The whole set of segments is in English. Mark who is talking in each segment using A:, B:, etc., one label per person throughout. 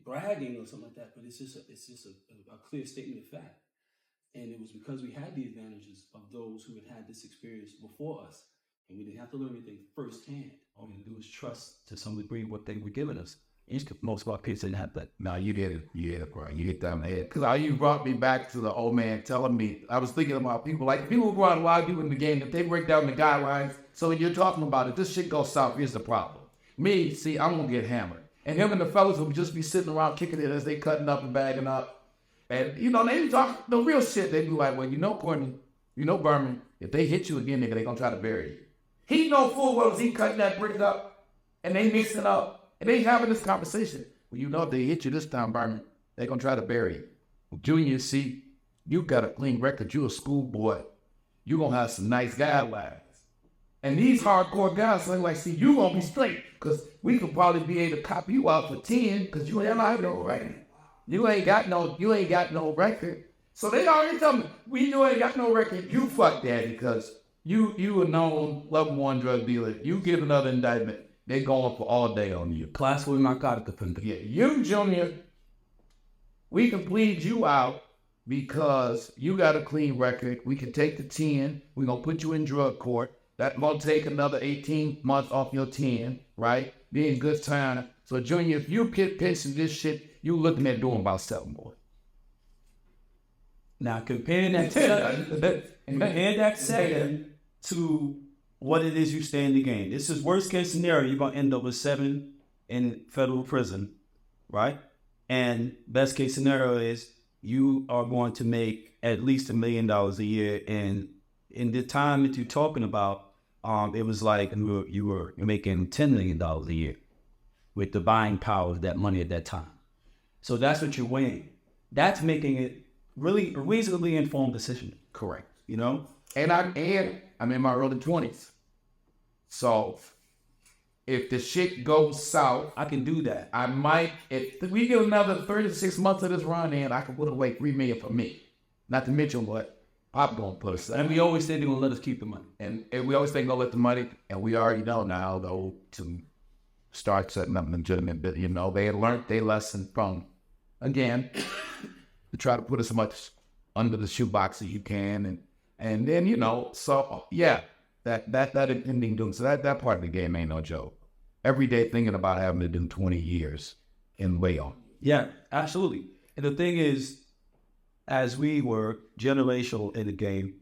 A: bragging or something like that, but it's just a clear statement of fact. And it was because we had the advantages of those who had this experience before us, and we didn't have to learn anything firsthand. All we had to do was trust to some degree what they were giving us. Most of our kids didn't have that.
B: No, you did it. You hit it, bro. You hit that on the head. Because you brought me back to the old man telling me, I was thinking about people who go out a lot of people in the game, if they break down the guidelines, so when you're talking about it, this shit goes south, here's the problem. Me, see, I'm going to get hammered. And him and the fellas will just be sitting around kicking it as they cutting up and bagging up. And, they be talking the real shit. They be like, well, Courtney, Berman, if they hit you again, nigga, they going to try to bury you. He know full well as he cutting that brick up, and they mixing it up. And they having this conversation. Well, if they hit you this time, Berman, they're going to try to bury you. Well, Junior, see, you got a clean record. You a schoolboy. You going to have some nice guidelines. And these hardcore guys are like, see, you going to be straight. Because we could probably be able to copy you out for 10 because you ain't have no record. You ain't got no record. So they already tell me, we know ain't got no record. You fuck daddy because you a known level 1 drug dealer. You give another indictment. They going for all day on you.
A: Class with narcotic offender.
B: Yeah, you, Junior, we can plead you out because you got a clean record. We can take the 10. We're going to put you in drug court. That's going to take another 18 months off your 10, right? Be in good time. So, Junior, if you get pissed in this shit, you looking at doing about 7 more.
A: Now, compare that setting to what it is you stay in the game. This is worst case scenario. You're going to end up with 7 in federal prison, right? And best case scenario is you are going to make at least $1 million a year. And in the time that you're talking about, it was like you're making $10 million a year with the buying power of that money at that time. So that's what you're weighing. That's making it really a reasonably informed decision.
B: Correct.
A: And
B: I'm in my early 20s. So if the shit goes south,
A: I can do that.
B: I might, if we get another 36 months of this run in, I can put away $3 million for me. Not to mention what Pop gonna put us.
A: And we always say they're gonna let us keep the money.
B: And we always think gonna let the money, and we already know now though to start setting up legitimate bit. They had learned their lesson from, again, to try to put as much under the shoebox as you can, and then so yeah, that ending doing so that part of the game ain't no joke. Every day thinking about having to do 20 years in way on.
A: Yeah, absolutely. And the thing is, as we were generational in the game,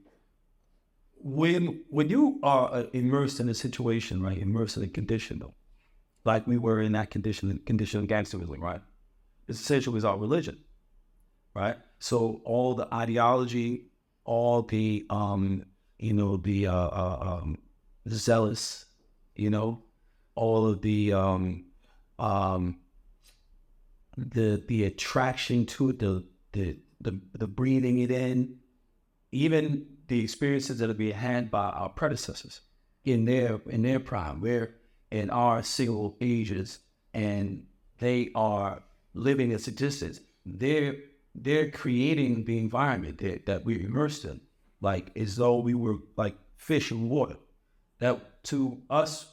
A: when you are immersed in a situation, right, immersed in a condition, though, like we were in that condition of gangsterism, right? It's essentially our religion, right? So all the ideology, all the zealous, all of the attraction to it, the breathing it in, even the experiences that are being had by our predecessors in their prime. We're in our single ages, and they are living this existence. They're creating the environment that we're immersed in, like as though we were like fish in water. That to us,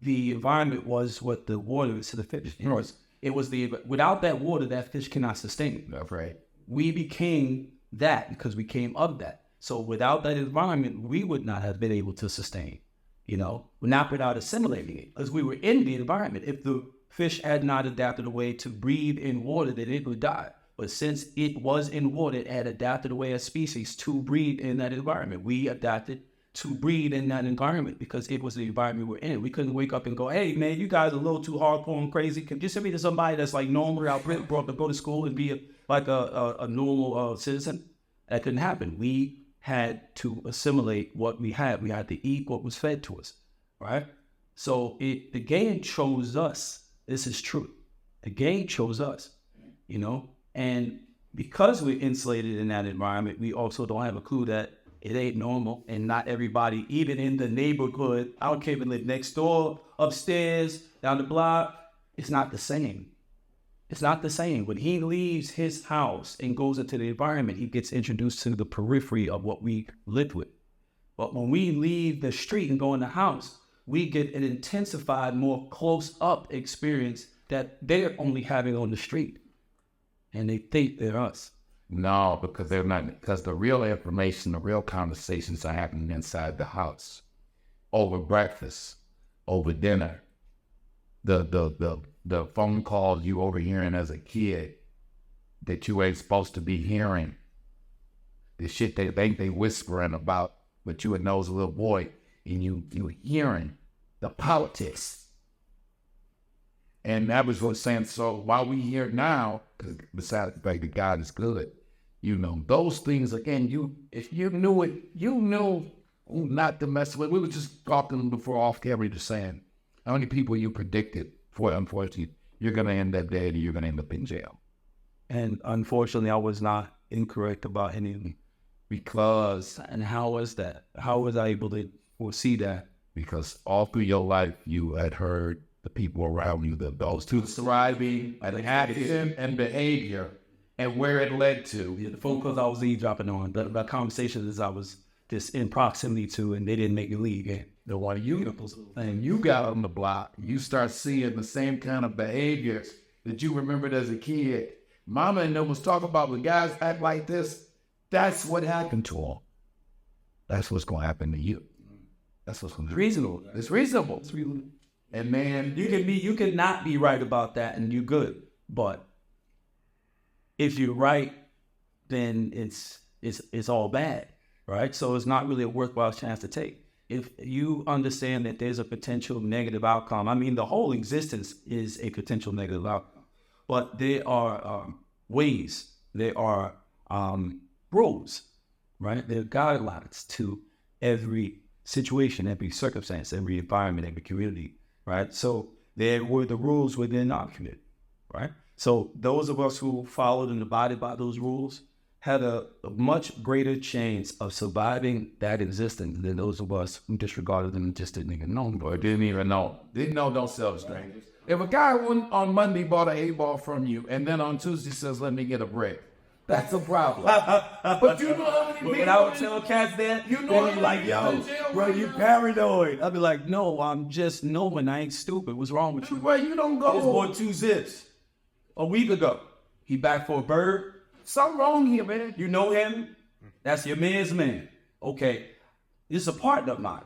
A: the environment was what the water is to the fish. It was without that water, that fish cannot sustain.
B: That's right.
A: We became that because we came of that. So without that environment, we would not have been able to sustain, not without assimilating it, because we were in the environment. If the fish had not adapted a way to breathe in water, then it would die. But since it was in water, it had adapted a way as species to breathe in that environment. We adapted to breathe in that environment because it was the environment we're in. We couldn't wake up and go, hey, man, you guys are a little too hardcore and crazy. Can you send me to somebody that's like normal, brought up to go to school and be a normal citizen? That couldn't happen. We had to assimilate what we had. We had to eat what was fed to us, right? So the game chose us. This is true. The game chose us, And because we're insulated in that environment, we also don't have a clue that it ain't normal, and not everybody, even in the neighborhood, I don't care if it live next door, upstairs, down the block, it's not the same. It's not the same. When he leaves his house and goes into the environment, he gets introduced to the periphery of what we lived with. But when we leave the street and go in the house, we get an intensified, more close-up experience that they're only having on the street, and they think they're us.
B: No, because they're not. Because the real information, the real conversations are happening inside the house, over breakfast, over dinner. The phone calls you overhearing as a kid that you ain't supposed to be hearing. The shit they think they whispering about, but you and those little boy, and you hearing the politics. And that was what I'm saying. So while we here now, because besides the fact that God is good, those things, again, if you knew it, you knew not to mess with. We were just talking before off camera, just saying how many people you predicted for, unfortunately, you're going to end up dead or you're going to end up in jail.
A: And unfortunately, I was not incorrect about any of them.
B: Because,
A: and how was that? How was I able to foresee that?
B: Because all through your life, you had heard the people around you, those two thriving and action and behavior, and where it led to.
A: The phone calls I was eavesdropping on, the conversations I was just in proximity to, and they didn't make me leave. And
B: the one you got on the block, you start seeing the same kind of behaviors that you remembered as a kid. Mama and them was talking about when guys act like this. That's what happened to them. That's what's going to happen to you. That's what's going to happen.
A: Reasonable.
B: It's reasonable. It's reasonable. And man,
A: you can not be right about that, and you're good. But if you're right, then it's all bad, right? So it's not really a worthwhile chance to take. If you understand that there's a potential negative outcome, I mean, the whole existence is a potential negative outcome. But there are ways, there are rules, right? There are guidelines to every situation, every circumstance, every environment, every community, right? So there were the rules within our community, right? So those of us who followed and abided by those rules had a much greater chance of surviving that existence than those of us who disregarded them and just didn't even know them.
B: Or didn't even know. Didn't know, don't sell strangers. If a guy on Monday bought an 8-ball from you and then on Tuesday says, let me get a break, that's a problem. But you know how many people...
A: When I would tell cats that,
B: you know,
A: they'd be like, yo, bro, you paranoid. I'd be like, no, I'm just knowing I ain't stupid. What's wrong with you?
B: Well, you don't go...
A: This boy 2 zips. A week ago, he back for a bird.
B: Something wrong here, man.
A: You know him? That's your man's man. Okay. This is a partner of mine.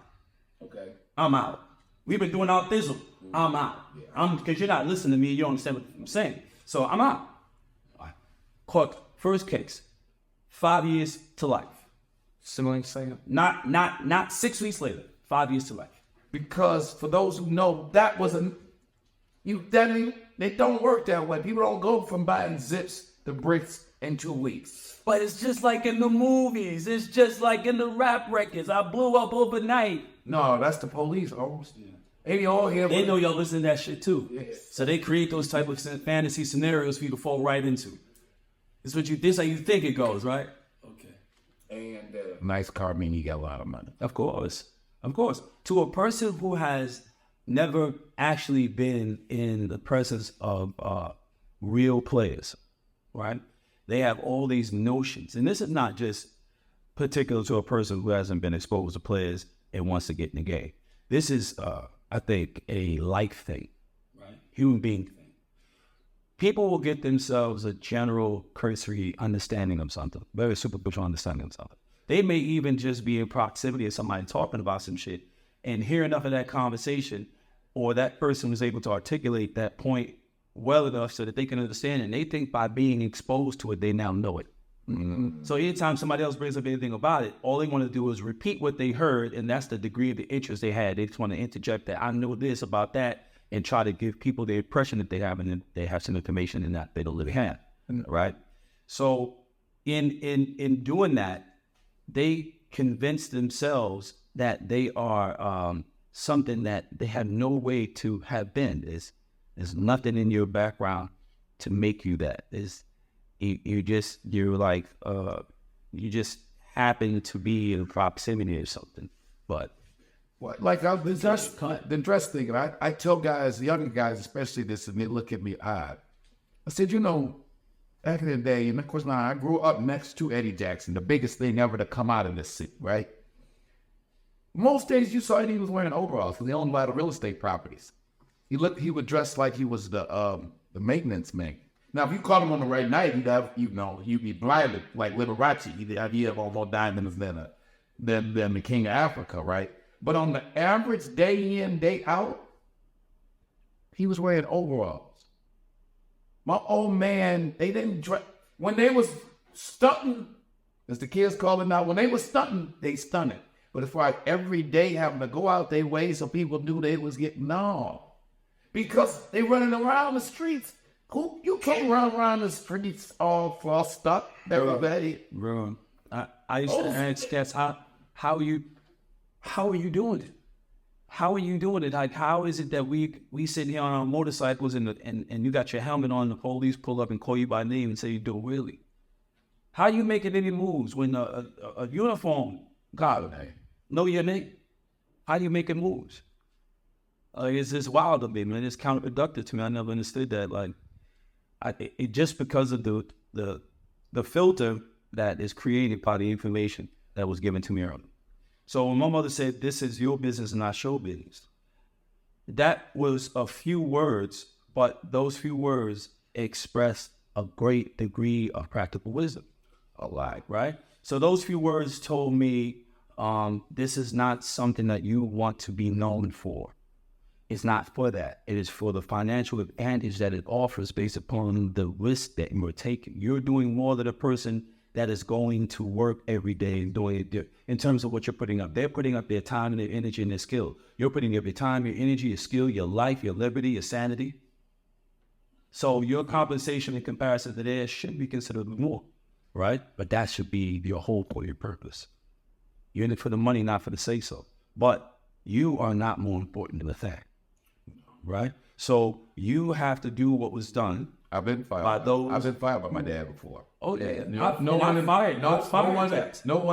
B: Okay.
A: I'm out. We've been doing our thizzle. I'm out. Because you're not listening to me. You don't understand what I'm saying. So I'm out. Caught first case. 5 years to life.
B: Similar saying?
A: Not 6 weeks later. 5 years to life.
B: Because for those who know, that wasn't... They don't work that way. People don't go from buying zips to bricks in 2 weeks.
A: But it's just like in the movies. It's just like in the rap records. I blew up overnight.
B: No, that's the police. They all here.
A: They know y'all listen to that shit too.
B: Yes.
A: So they create those type of fantasy scenarios for you to fall right into. This how you think it goes, right? Okay.
B: And nice car mean you got a lot of money.
A: Of course. To a person who has never actually been in the presence of real players, right? They have all these notions. And this is not just particular to a person who hasn't been exposed to players and wants to get in the game. This is, I think, a life thing, right? Human being thing. People will get themselves a general cursory understanding of something, very superficial understanding of something. They may even just be in proximity of somebody talking about some shit and hear enough of that conversation, or that person was able to articulate that point well enough so that they can understand it. And they think by being exposed to it, they now know it. Mm-hmm. So anytime somebody else brings up anything about it, all they want to do is repeat what they heard, and that's the degree of the interest they had. They just want to interject that I know this about that and try to give people the impression that they have, and they have some information in that they don't really have, right? So in doing that, they convince themselves that they are something that they have no way to have been. There's nothing in your background to make you that. You just happen to be in proximity or something. But
B: like the dress thing, I tell guys, younger guys especially this, and they look at me odd. I said, back in the day, and of course now I grew up next to Eddie Jackson, the biggest thing ever to come out of this city, right? Most days you saw Eddie was wearing overalls because they owned a lot of real estate properties. He would dress like he was the maintenance man. Now, if you caught him on the right night, you'd be blinded like Liberace. The idea of more diamonds than the king of Africa, right? But on the average day in, day out, he was wearing overalls. My old man, they didn't dress. When they was stunting, as the kids call it now, when they was stunting, they stunted. But as far as every day having to go out their way so people knew they was getting no. Because they running around the streets. You can't run around the streets all flossed up. Everybody.
A: Bro, I used to ask that's how are you doing it? How are you doing it? Like, how is it that we sit here on our motorcycles and you got your helmet on, the police pull up and call you by name and say you do really? How you making any moves when a uniform guy know your name? How you making moves? It's just wild to me, man. It's counterproductive to me. I never understood that. Like, it just because of the filter that is created by the information that was given to me earlier. So when my mother said, "This is your business and not show business," that was a few words, but those few words expressed a great degree of practical wisdom. A lot, right? So those few words told me, this is not something that you want to be known for. It's not for that. It is for the financial advantage that it offers based upon the risk that you're taking. You're doing more than a person that is going to work every day and doing it in terms of what you're putting up. They're putting up their time and their energy and their skill. You're putting up your time, your energy, your skill, your life, your liberty, your sanity. So your compensation in comparison to theirs should be considerably more, right? But that should be your whole point, your purpose. You're in it for the money, not for the say-so. But you are not more important than the fact, right? So you have to do what was done.
B: I've been fired by my dad before.
A: Oh yeah,
B: No one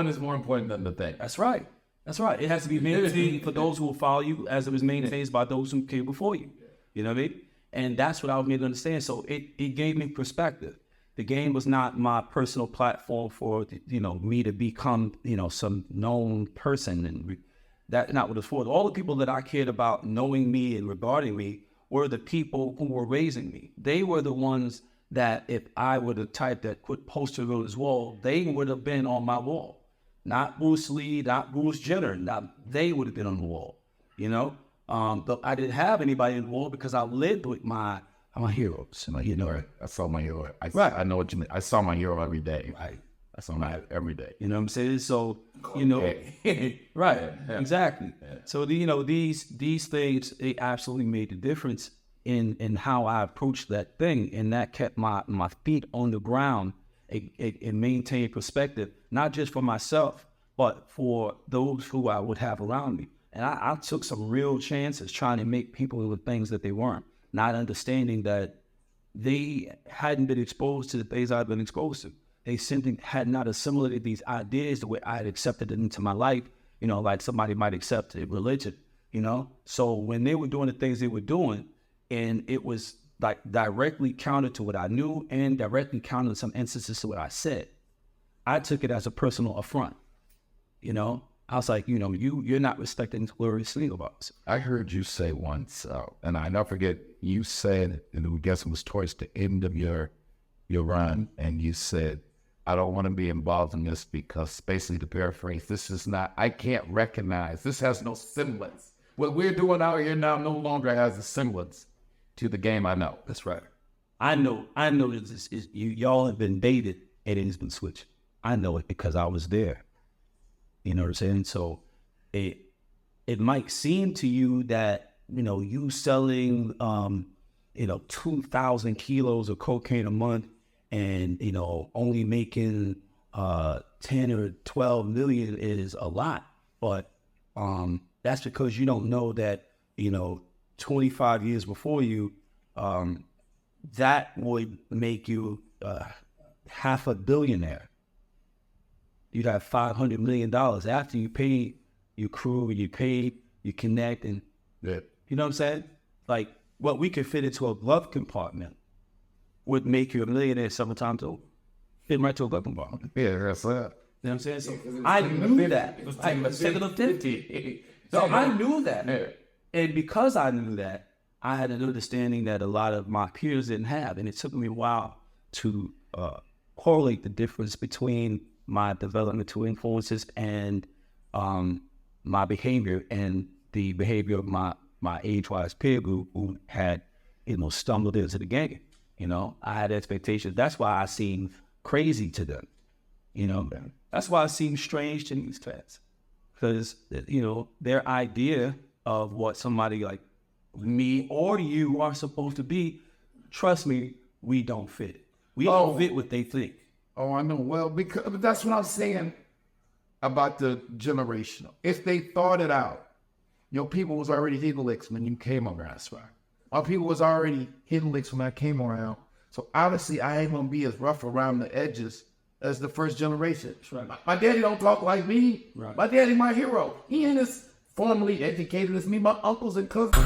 B: is more important than the thing.
A: That's right. It has to be maintained for those who will follow you, as it was maintained by those who came before you. You know what I mean? And that's what I was made to understand. So it gave me perspective. The game was not my personal platform for me to become some known person, and that's not what it's for. All the people that I cared about knowing me and regarding me were the people who were raising me. They were the ones that if I were the type that put posters on his wall, they would have been on my wall. Not Bruce Lee, not Bruce Jenner. They would have been on the wall, But I didn't have anybody on the wall because I lived with my heroes.
B: I saw my hero.
A: Right.
B: I know what you mean. I saw my hero every day.
A: Right.
B: I saw him every day.
A: You know what I'm saying? So, right, exactly. Yeah. So, these things, they absolutely made the difference in how I approached that thing. And that kept my feet on the ground and maintained perspective, not just for myself, but for those who I would have around me. And I took some real chances trying to make people into things that they weren't, not understanding that they hadn't been exposed to the things I've been exposed to. They simply had not assimilated these ideas the way I had accepted it into my life, like somebody might accept a religion, So when they were doing the things they were doing, and it was like directly counter to what I knew and directly counter in some instances to what I said, I took it as a personal affront, I was like, you're not respecting Glorious Sleep of us.
B: I heard you say once, and I never forget, you said, and I guess it was towards the end of your run, and you said, I don't want to be involved in this because, basically, to paraphrase, I can't recognize, this has no semblance. What we're doing out here now no longer has a semblance to the game I know.
A: That's right. I know y'all have been baited and it has been switched. I know it because I was there. You know what I'm saying? So it might seem to you that, you selling, 2,000 kilos of cocaine a month and, only making 10 or 12 million is a lot. But that's because you don't know that, 25 years before you, that would make you $500 million. You'd have $500 million after you pay your crew, you pay, you connect, and you know what I'm saying? Like what we could fit into a glove compartment would make you a millionaire sometimes over. Fit right to a glove compartment.
B: Yeah, that's it.
A: You know what I'm saying? So I knew that. I was 50. So I knew that. And because I knew that, I had an understanding that a lot of my peers didn't have, and it took me a while to correlate the difference between my developmental influences and my behavior and the behavior of my age-wise peer group who had, stumbled into the game. I had expectations. That's why I seemed crazy to them. That's why I seemed strange to these cats, because their idea of what somebody like me or you are supposed to be, trust me, we don't fit. We don't fit what they think.
B: Oh, I know. Well, because that's what I'm saying about the generational. If they thought it out, people was already hitting licks when you came around. That's right. Our people was already hitting licks when I came around. So obviously I ain't gonna be as rough around the edges as the first generation.
A: Right.
B: My daddy don't talk like me.
A: Right.
B: My daddy my hero. He ain't as formally educated as me. My uncles and cousins.